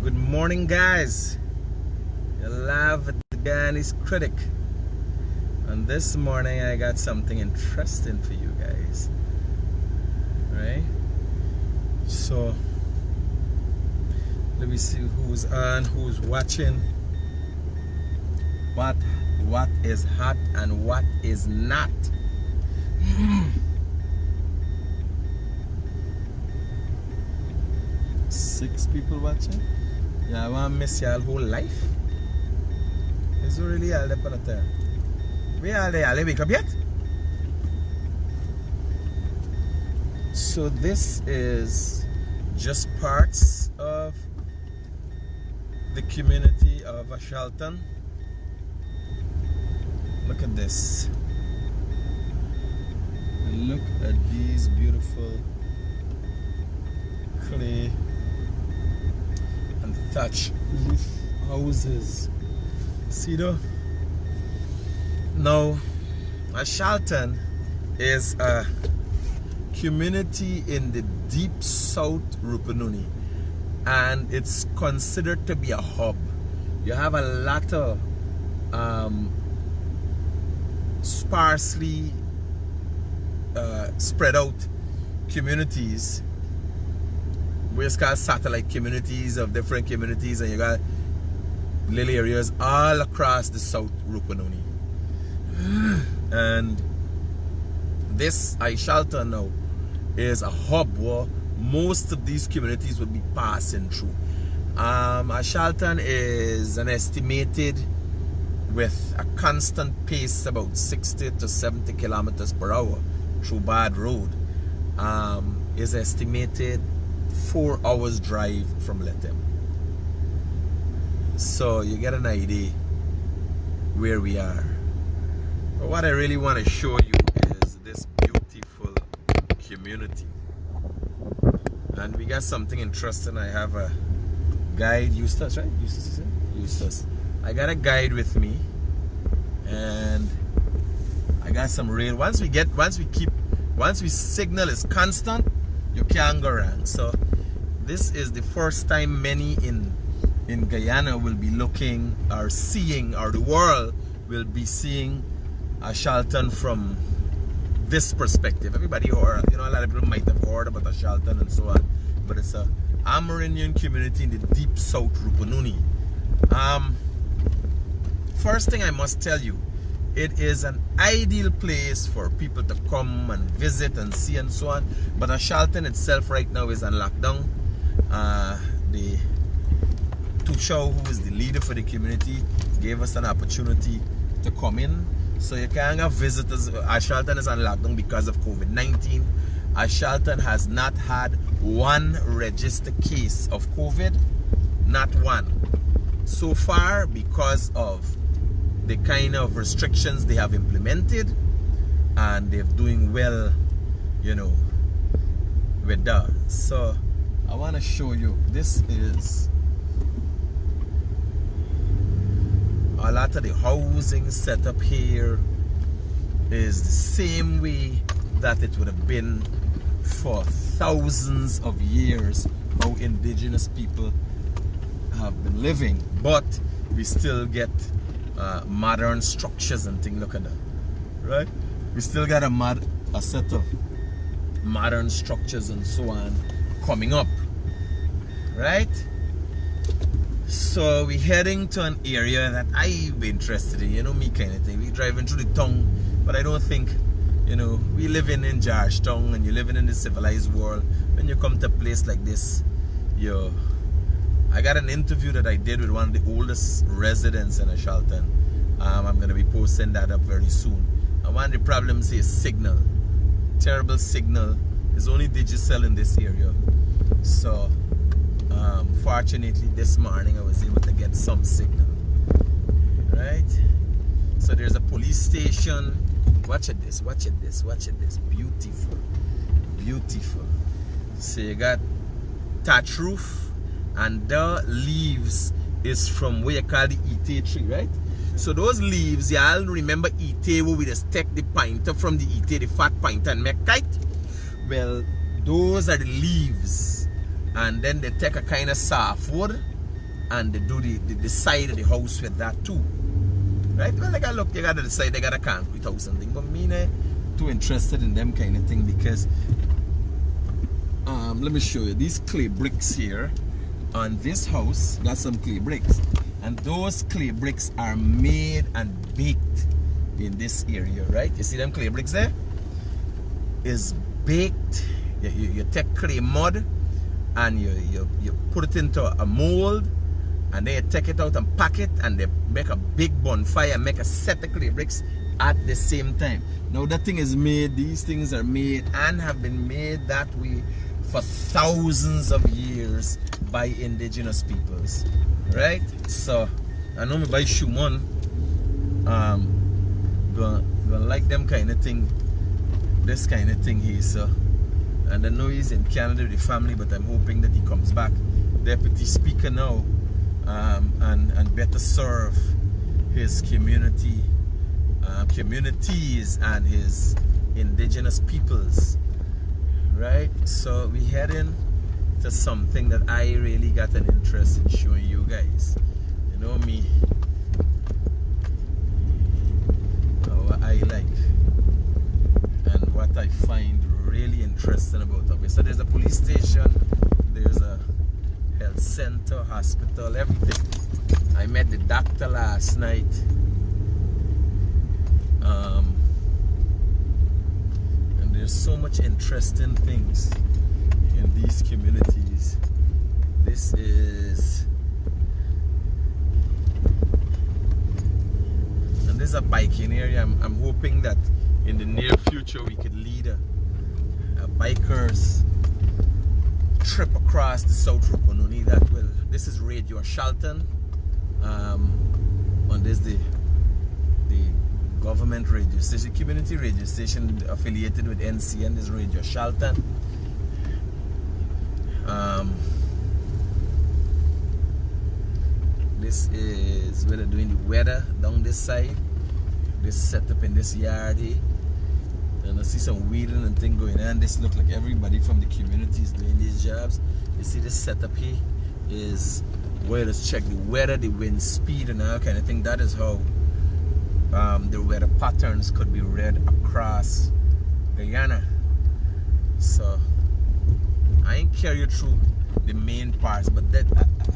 Good morning, guys. You're live with the Guyanese Critic. And this morning I got something interesting for you guys. Right? So let me see who's on, who's watching. What is hot and what is not. 6 people watching. Yeah, I want to miss y'all whole life. Is it really all up on the time? We all there, all wake up yet? So this is just parts of the community of AISHALTON. Look at this. Look at these beautiful clay and thatch roof houses. See though? Now, AISHALTON is a community in the deep south RUPUNNUNI, and it's considered to be a hub. You have a lot of sparsely spread out communities, where it's called satellite communities of different communities, and you got little areas all across the south RUPUNNUNI. And this AISHALTON now is a hub where most of these communities will be passing through. AISHALTON is an estimated, with a constant pace about 60 to 70 kilometers per hour through bad road, is estimated 4 hours drive from Lethem. So you get an idea where we are. But what I really want to show you is this beautiful community. And we got something interesting. I have a guide, Eustace, right? Eustace, is it? Eustace. I got a guide with me, and I got some rail. Once we signal is constant, you can't go wrong. So this is the first time many in Guyana will be looking or seeing, or the world will be seeing AISHALTON from this perspective. Everybody heard, a lot of people might have heard about AISHALTON and so on, but it's a Amerindian community in the deep south RUPUNNUNI. First thing I must tell you, it is an ideal place for people to come and visit and see and so on. But AISHALTON itself right now is on lockdown. The Tushao, who is the leader for the community, gave us an opportunity to come in. So you can have visitors. AISHALTON is on lockdown because of COVID-19. AISHALTON has not had one registered case of COVID. Not one. So far, because of the kind of restrictions they have implemented, and they're doing well, with that. So I want to show you, this is a lot of the housing setup here is the same way that it would have been for thousands of years, how indigenous people have been living, but we still get modern structures and things. Look at that, right? We still got a set of modern structures and so on coming up, right? So we're heading to an area that I've been interested in, me kind of thing. We're driving through the town, but I don't think, we living in Georgetown and you're living in the civilized world. When you come to a place like this, I got an interview that I did with one of the oldest residents in AISHALTON. I'm going to be posting that up very soon. And one of the problems is signal. Terrible signal. There's only Digicel in this area. So, fortunately this morning I was able to get some signal. Right? So there's a police station. Watch at this, watch at this, watch at this. Beautiful. Beautiful. So you got thatch roof, and the leaves is from where you call the Ite tree, right? So those leaves, y'all remember Ite, where we just take the pointer from the Ite, the fat pointer, and make kite? Well, those are the leaves, and then they take a kind of softwood and they do the side of the house with that too. Right? Well, like, look, you gotta decide they got a concrete house and thing, but me not too interested in them kind of thing because let me show you these clay bricks here on this house. Got some clay bricks, and those clay bricks are made and baked in this area, right? You see them clay bricks there? Is baked. You take clay mud and you put it into a mold, and then you take it out and pack it, and they make a big bonfire, make a set of clay bricks at the same time. Now that thing is made, these things are made and have been made that way for thousands of years by indigenous peoples, right? So I know me by Shumon gonna like them kind of thing, this kind of thing here. So, and I know he's in Canada with the family, but I'm hoping that he comes back deputy speaker now, and better serve his communities and his indigenous peoples, right? So we heading to something that I really got an interest in showing you guys. You know me, what I like and what I find really interesting about it. So there's a police station, there's a health center, hospital, everything. I met the doctor last night. And there's so much interesting things in these communities. This is, and this is a biking area. I'm hoping that in the near future we could lead a bikers trip across the South Rupununni. This is Radio AISHALTON. And this the government radio station, community radio station affiliated with NC, and this Radio AISHALTON. This is where they're doing the weather down this side. This setup in this yard here. And I see some weeding and thing going on. This look like everybody from the community is doing these jobs. You see this setup here is where to check the weather, the wind speed, and all kind of thing. That is how the weather patterns could be read across Guyana. So I ain't carry you through the main parts, but that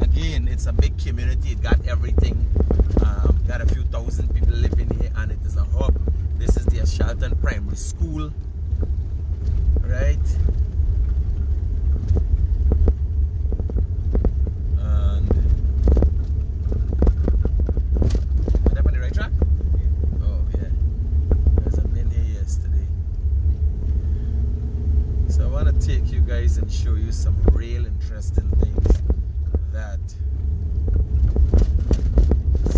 again, it's a big community. It got everything. Got a few thousand people living here, and it is a hub. This is the AISHALTON Primary School, right? And are they on the right track? Oh yeah, guys, I've been here yesterday. So I want to take you guys and show you some real interesting things that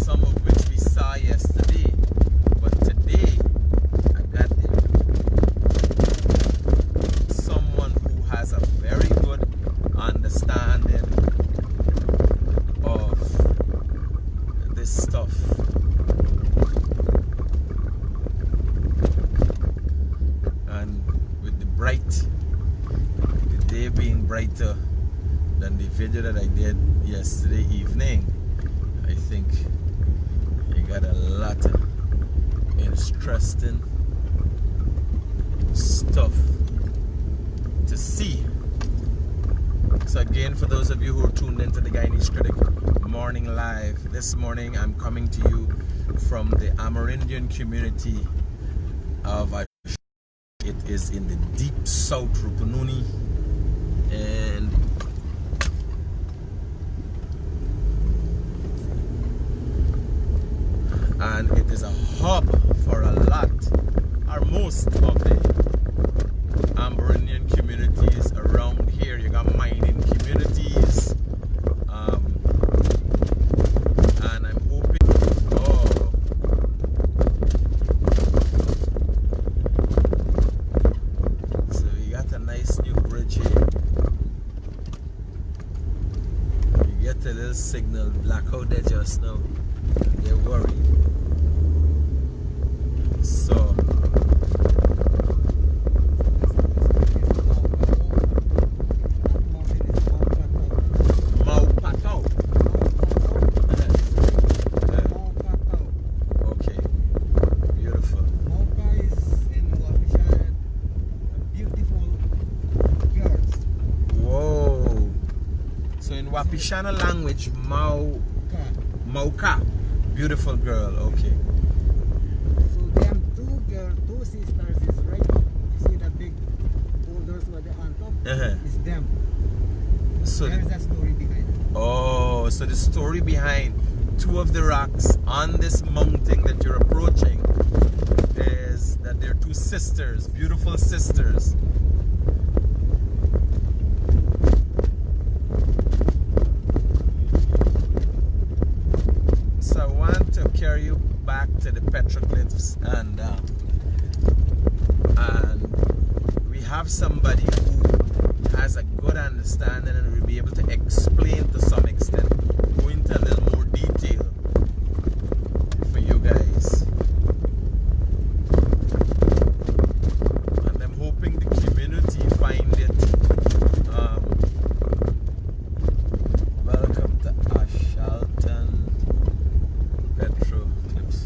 some of which we saw yesterday, but today I got someone who has a very good understanding of this stuff. And with the day being brighter than the video that I did yesterday evening, I think I got a lot of interesting stuff to see. So again, for those of you who are tuned into the Guyanese Critic Morning Live, this morning I'm coming to you from the AMERINDIAN community of AISHALTON. It is in the deep South Rupununni, and it is a hub for a lot, or most of the Amerindian communities around here. You got mining communities, and I'm hoping, so we got a nice new bridge here. You get a little signal black out there just now. They're worried. So in Wapishana language, Mauka. Beautiful girl, okay. So them two sisters is right. You see the big boulders with the on top? It's them. So there's a story behind it. Oh, so the story behind two of the rocks on this mountain that you're approaching is that they're two sisters, beautiful sisters. So I want to carry you back to the petroglyphs, and we have somebody who has a good understanding and will be able to explain to some extent, go into a little more detail for you guys. And I'm hoping the community find it. Welcome to AISHALTON Petroglyphs.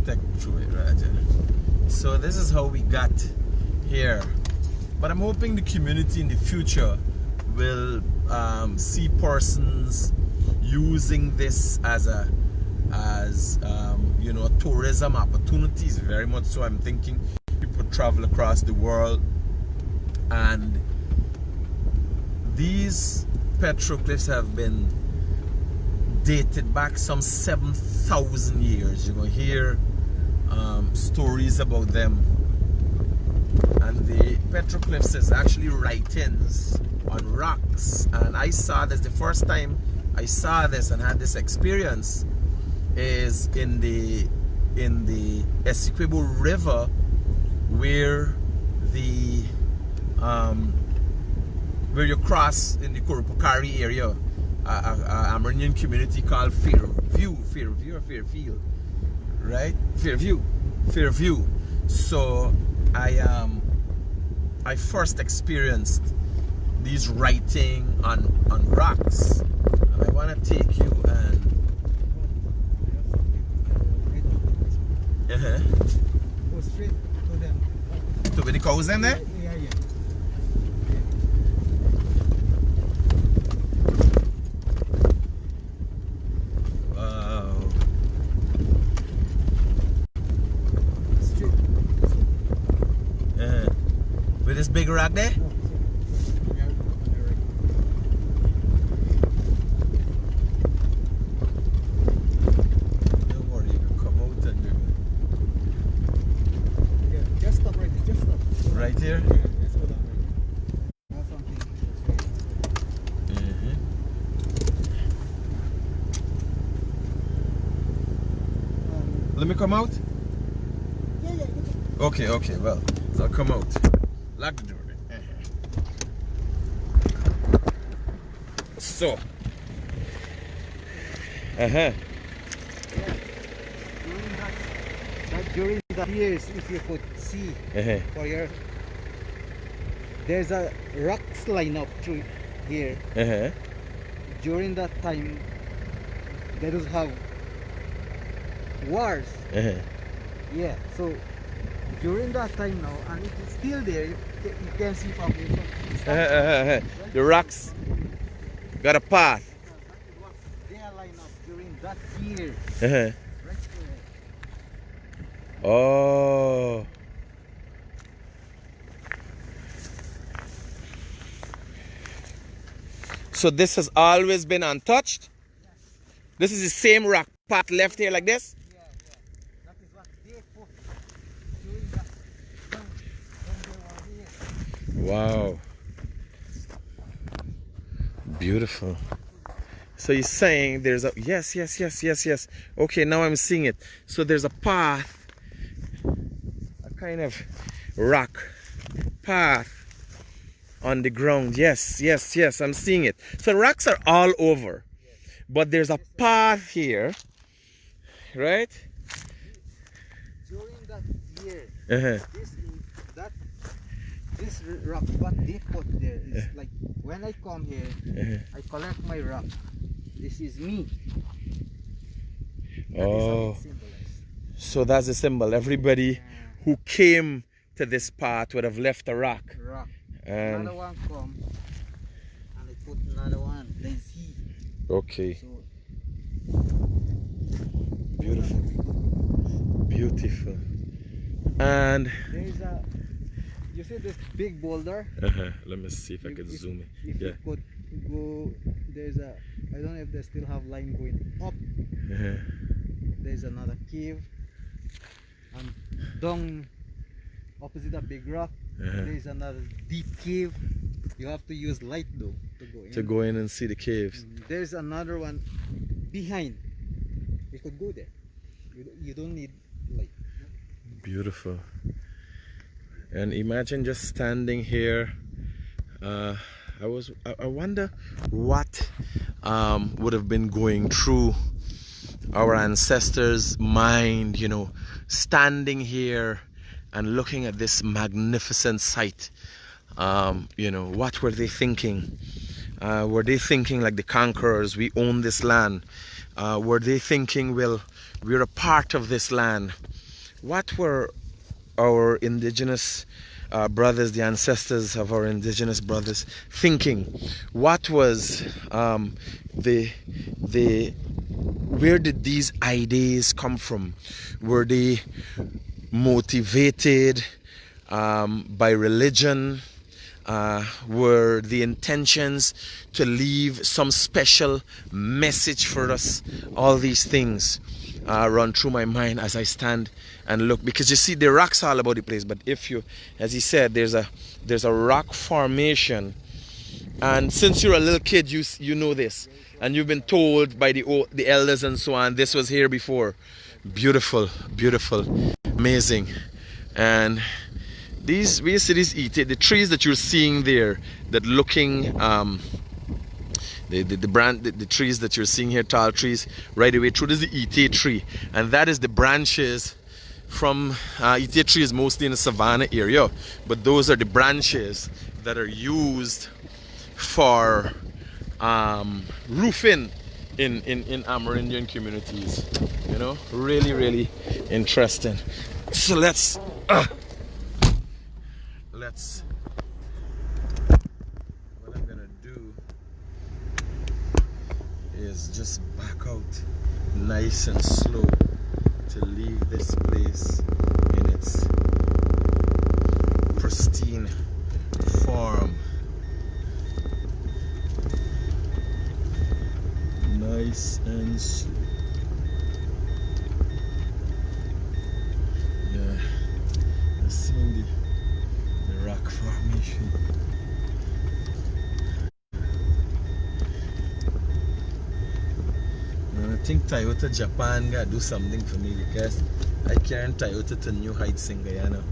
Take through it, Raja. So this is how we got here. But I'm hoping the community in the future will see persons using this as you know, tourism opportunities. Very much so. I'm thinking people travel across the world, and these petroglyphs have been dated back some 7,000 years. You're gonna hear stories about them. And the petroglyphs is actually writings on rocks, and I saw this the first time I saw this and had this experience is in the Essequibo River, where where you cross in the Kurupukari area, Amerindian community called Fairfield, right? Fairview. So I first experienced these writing on rocks, and I want to take you and Go straight to them. to where the cows in there. Yeah. Wow. Straight. With this big rock there. Don't worry, you can come out and Just stop right there. Just stop. right here. Yeah, just go down right there. That's something. Let me come out. Yeah. Okay, well, so I'll come out. Lock the door. So. During the years, if you could see, there's a rocks line up through here. During that time, they don't have wars. Yeah, so during that time now, and it is still there, you can see from here. The rocks got a path. They are lined up during that year. Right there. Oh. So this has always been untouched? This is the same rock path left here like this? Yeah. That is what they put during that time when they were here. Wow. Beautiful. So you're saying there's a yes. Okay, now I'm seeing it. So there's a path, a kind of rock path on the ground. Yes, I'm seeing it. So rocks are all over, but there's a path here, right? During that year, this rock what they put there is like when I come here, I collect my rock. This is me. That is how it symbolizes. So that's the symbol. Everybody who came to this path would have left a rock. Rock. And Another one come, Okay. So Beautiful. Beautiful. And there's a, you see this big boulder? let me see if I can zoom in. If Yeah. you could go, there's a, I don't know if they still have line going up. There's another cave, and down opposite a big rock, there's another deep cave. You have to use light though to go in. To go in and see the caves. There's another one behind. You could go there. You don't need light. Beautiful. And imagine just standing here. I wonder what would have been going through our ancestors' mind, you know, standing here and looking at this magnificent sight. You know, what were they thinking? Were they thinking like the conquerors, we own this land? Were they thinking, well, we're a part of this land? What were our indigenous brothers, the ancestors of our indigenous brothers, thinking? What was where did these ideas come from? Were they motivated by religion? Were the intentions to leave some special message for us? All these things run through my mind as I stand and look, because you see the rocks all about the place. But if you, as he said, there's a rock formation, and since you're a little kid, you know this, and you've been told by the elders and so on, this was here before. Beautiful, beautiful, amazing. And these, we see these the trees that you're seeing there, that looking the trees that you're seeing here, tall trees right away through, this is the Ite tree, and that is the branches from Ite tree is mostly in the savanna area, but those are the branches that are used for roofing in Amerindian communities. You know, really, really interesting. So let's what I'm gonna do is just back out nice and slow to leave this place in its pristine form. Nice and slow. Yeah, I've seen the rock formation. And I think Toyota Japan gotta do something for me, because I carry Toyota to new heights in Guyana.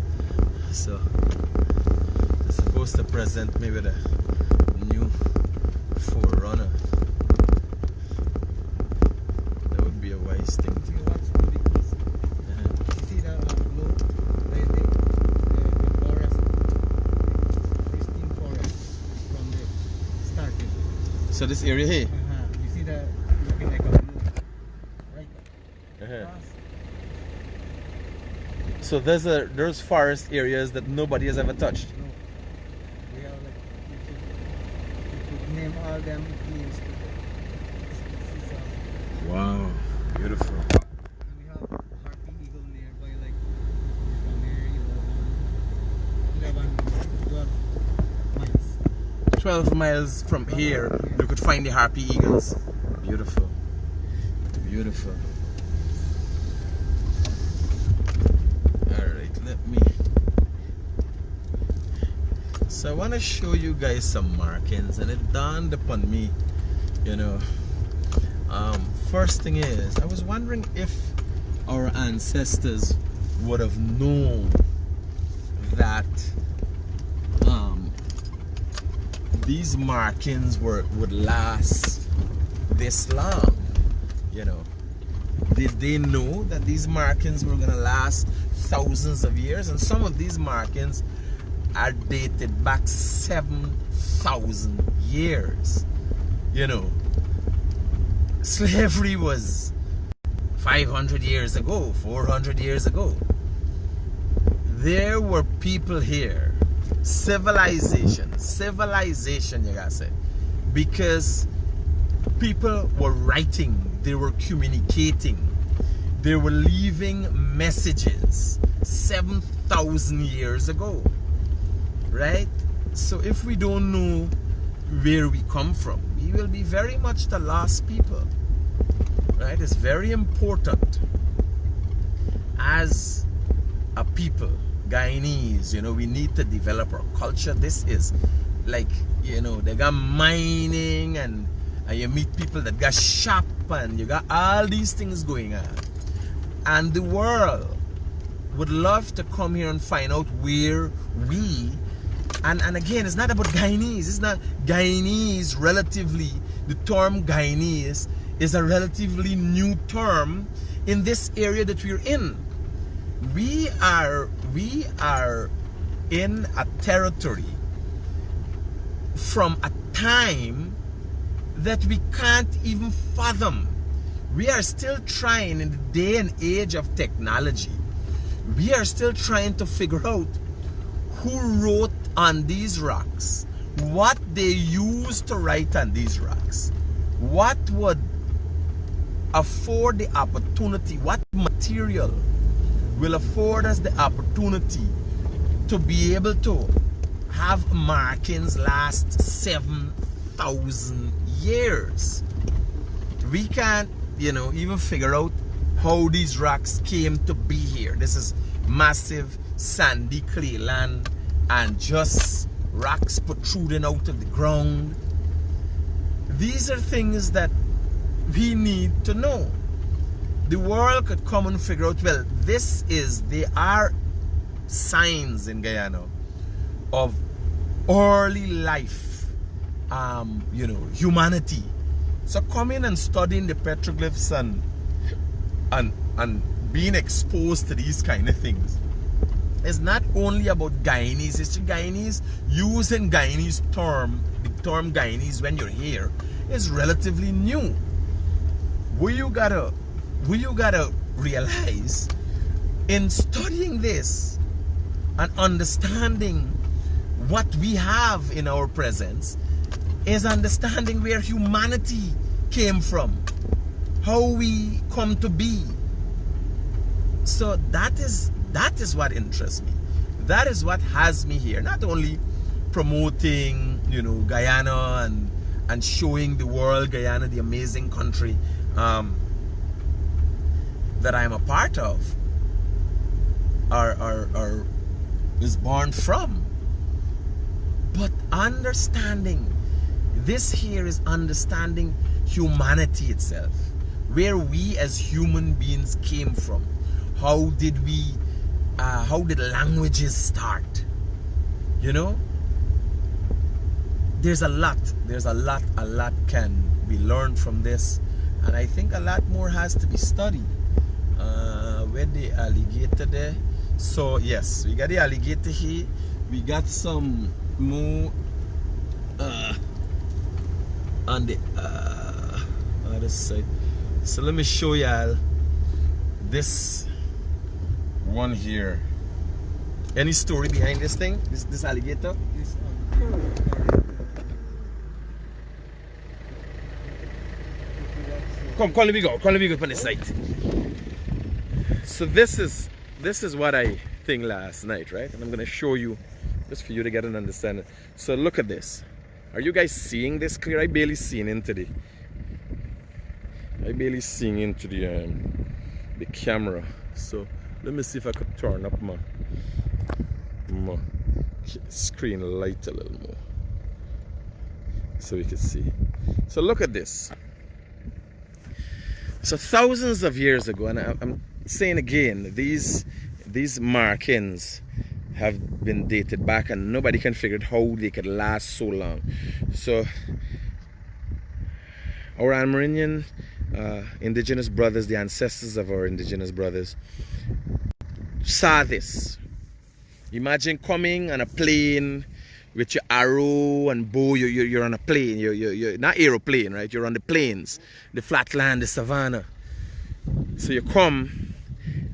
So they're supposed to present me with a new 4Runner. That would be a wise thing to do. You see the blue, the forest, pristine forest from the starting. So this area here? You see the looking like a blue, right? Across. So there's forest areas that nobody has ever touched. No. We are like, you could name all them names to the. Wow, beautiful. We have Harpy Eagle nearby, like from here, 11, 12 miles. 12 miles from here, you could find the Harpy Eagles. Beautiful. Beautiful. Alright, let me. So I want to show you guys some markings, and it dawned upon me, you know. First thing is, I was wondering if our ancestors would have known that these markings would last this long. You know, did they know that these markings were gonna last thousands of years? And some of these markings are dated back 7,000 years. You know, slavery was 500 years ago, 400 years ago. There were people here, civilization, you gotta say, because people were writing, they were communicating, they were leaving messages 7,000 years ago, right? So if we don't know where we come from, we will be very much the lost people, right? It's very important as a people, Guyanese, you know, we need to develop our culture. This is like, you know, they got mining and you meet people that got shop and you got all these things going on. And the world would love to come here and find out where we, and again, it's not about Guyanese. It's not Guyanese relatively, the term Guyanese is a relatively new term in this area that we're in. We are in a territory from a time that we can't even fathom. We are still trying, in the day and age of technology, we are still trying to figure out who wrote on these rocks, what they used to write on these rocks, what would afford the opportunity, what material will afford us the opportunity to be able to have markings last 7,000 years. We can't, you know, even figure out how these rocks came to be here. This is massive sandy clay land and just rocks protruding out of the ground. These are things that we need to know. The world could come and figure out, well, there are signs in Guyana of early life, you know, humanity. So coming and studying the petroglyphs and being exposed to these kind of things is not only about Guyanese. It's Guyanese, using Guyanese term, the term Guyanese when you're here is relatively new. What you gotta realize in studying this and understanding what we have in our presence is understanding where humanity came from, how we come to be. So that is what interests me. That is what has me here. Not only promoting, you know, Guyana and showing the world Guyana, the amazing country that I am a part of, or is born from, but understanding. This here is understanding humanity itself, where we as human beings came from. How did languages start? You know, there's a lot can be learned from this, and I think a lot more has to be studied. Where the alligator there? So yes, we got the alligator here. We got some more on the other side. So let me show y'all this one here. Any story behind this thing? This alligator? Come, let me go on this side. So this is what I think last night, right? And I'm gonna show you just for you to get an understanding. So look at this. Are you guys seeing this clear? I barely seeing into the camera. So let me see if I could turn up my screen light a little more so we can see. So look at this. So thousands of years ago, and I'm saying again, these markings have been dated back, and nobody can figure out how they could last so long. So our Amerindian indigenous brothers, the ancestors of our indigenous brothers, saw this. Imagine coming on a plane with your arrow and bow. You're on a plane. You're not aeroplane, right? You're on the plains, the flatland, the savannah. So you come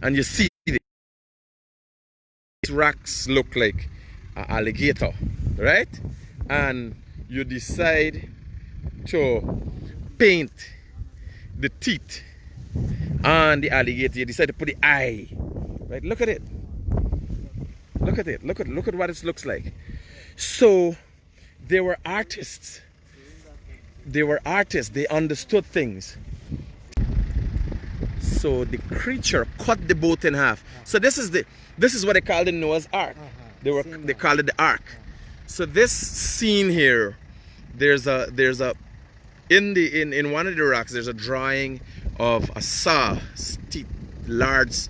and you see these rocks look like an alligator, right? And you decide to paint the teeth on the alligator. You decided to put the eye. Right? Look at it. Look at it. Look at what it looks like. So they were artists. They were artists. They understood things. So the creature cut the boat in half. So this is what they call the Noah's Ark. They called it the Ark. So this scene here, there's a in one of the rocks there's a drawing of a saw, large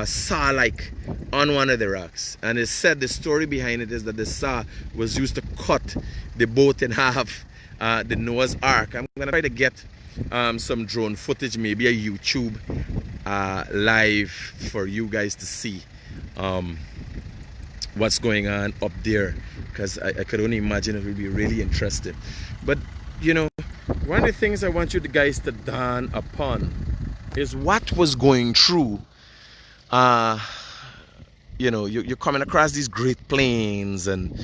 saw-like on one of the rocks, and it said the story behind it is that the saw was used to cut the boat in half, the Noah's Ark. I'm gonna try to get some drone footage, maybe a YouTube live for you guys to see what's going on up there, because I could only imagine it would be really interesting. But you know, one of the things I want you guys to dawn upon is what was going through. You know, you're coming across these great plains, and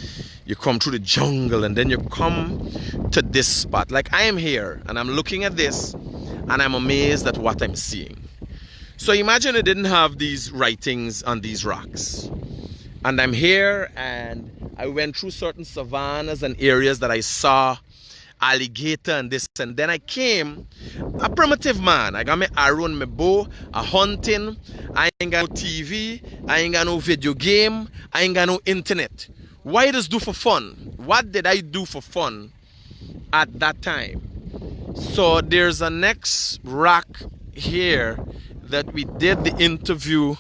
you come through the jungle, and then you come to this spot. Like I am here, and I'm looking at this, and I'm amazed at what I'm seeing. So imagine I didn't have these writings on these rocks. And I'm here, and I went through certain savannas and areas that I saw alligator and this, and then I came a primitive man. I got my arrow and my bow, a hunting. I ain't got no TV, I ain't got no video game, I ain't got no internet. Why does do for fun? What did I do for fun at that time? So there's a next rock here that we did the interview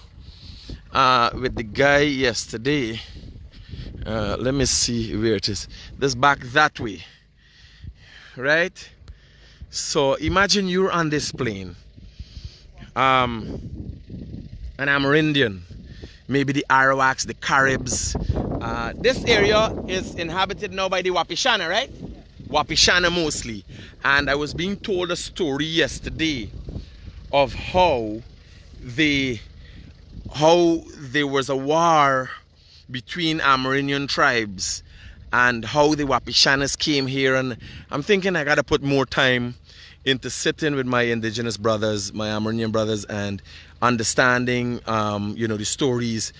with the guy yesterday. Let me see where it is. This back that way. Right? So imagine you're on this plane, an Amerindian, maybe the Arawaks, the Caribs. This area is inhabited now by the Wapishana, right? Wapishana mostly. And I was being told a story yesterday of how there was a war between Amerindian tribes, and how the Wapishanas came here. And I'm thinking I gotta put more time into sitting with my indigenous brothers, my Amerindian brothers, and understanding you know, the stories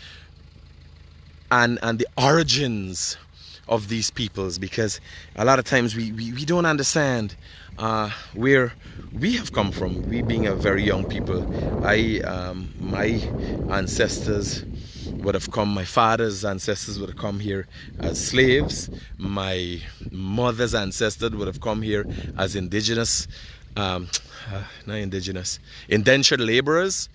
and the origins of these peoples, because a lot of times we don't understand where we have come from, we being a very young people. My ancestors would have come, my father's ancestors would have come here as slaves. My mother's ancestors would have come here as indigenous, indentured laborers,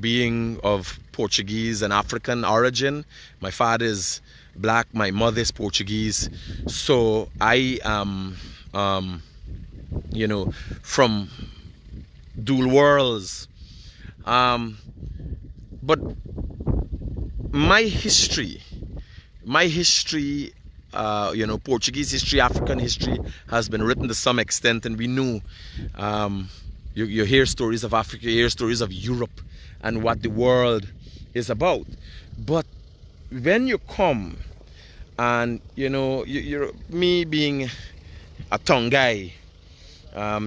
being of Portuguese and African origin. My father is black, my mother is Portuguese. So I am, you know, from dual worlds. But my history, you know, Portuguese history, African history has been written to some extent, and we knew, you hear stories of Africa, you hear stories of Europe and what the world is about. But when you come and, you know, you're me being a tongue guy,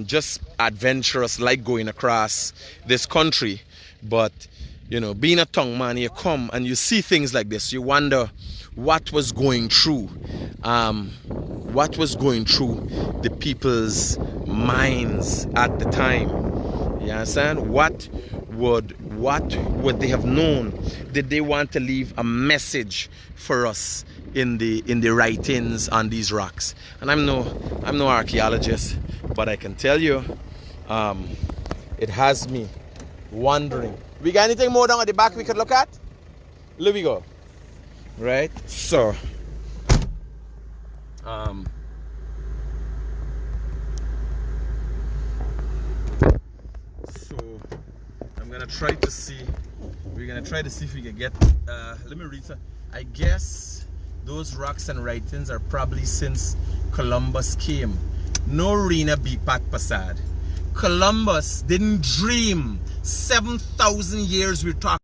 just adventurous, like going across this country, but you know, being a tongue man, you come and you see things like this, you wonder what was going through the people's minds at the time. You understand? What would they have known? Did they want to leave a message for us in the writings on these rocks? And I'm no archaeologist, but I can tell you, it has me wondering. We got anything more down at the back we could look at? There we go. Right? So I'm gonna try to see. We're gonna try to see if we can get let me read. I guess those rocks and writings are probably since Columbus came. No Rena Bipat Pasad. Columbus didn't dream 7,000 years we're talking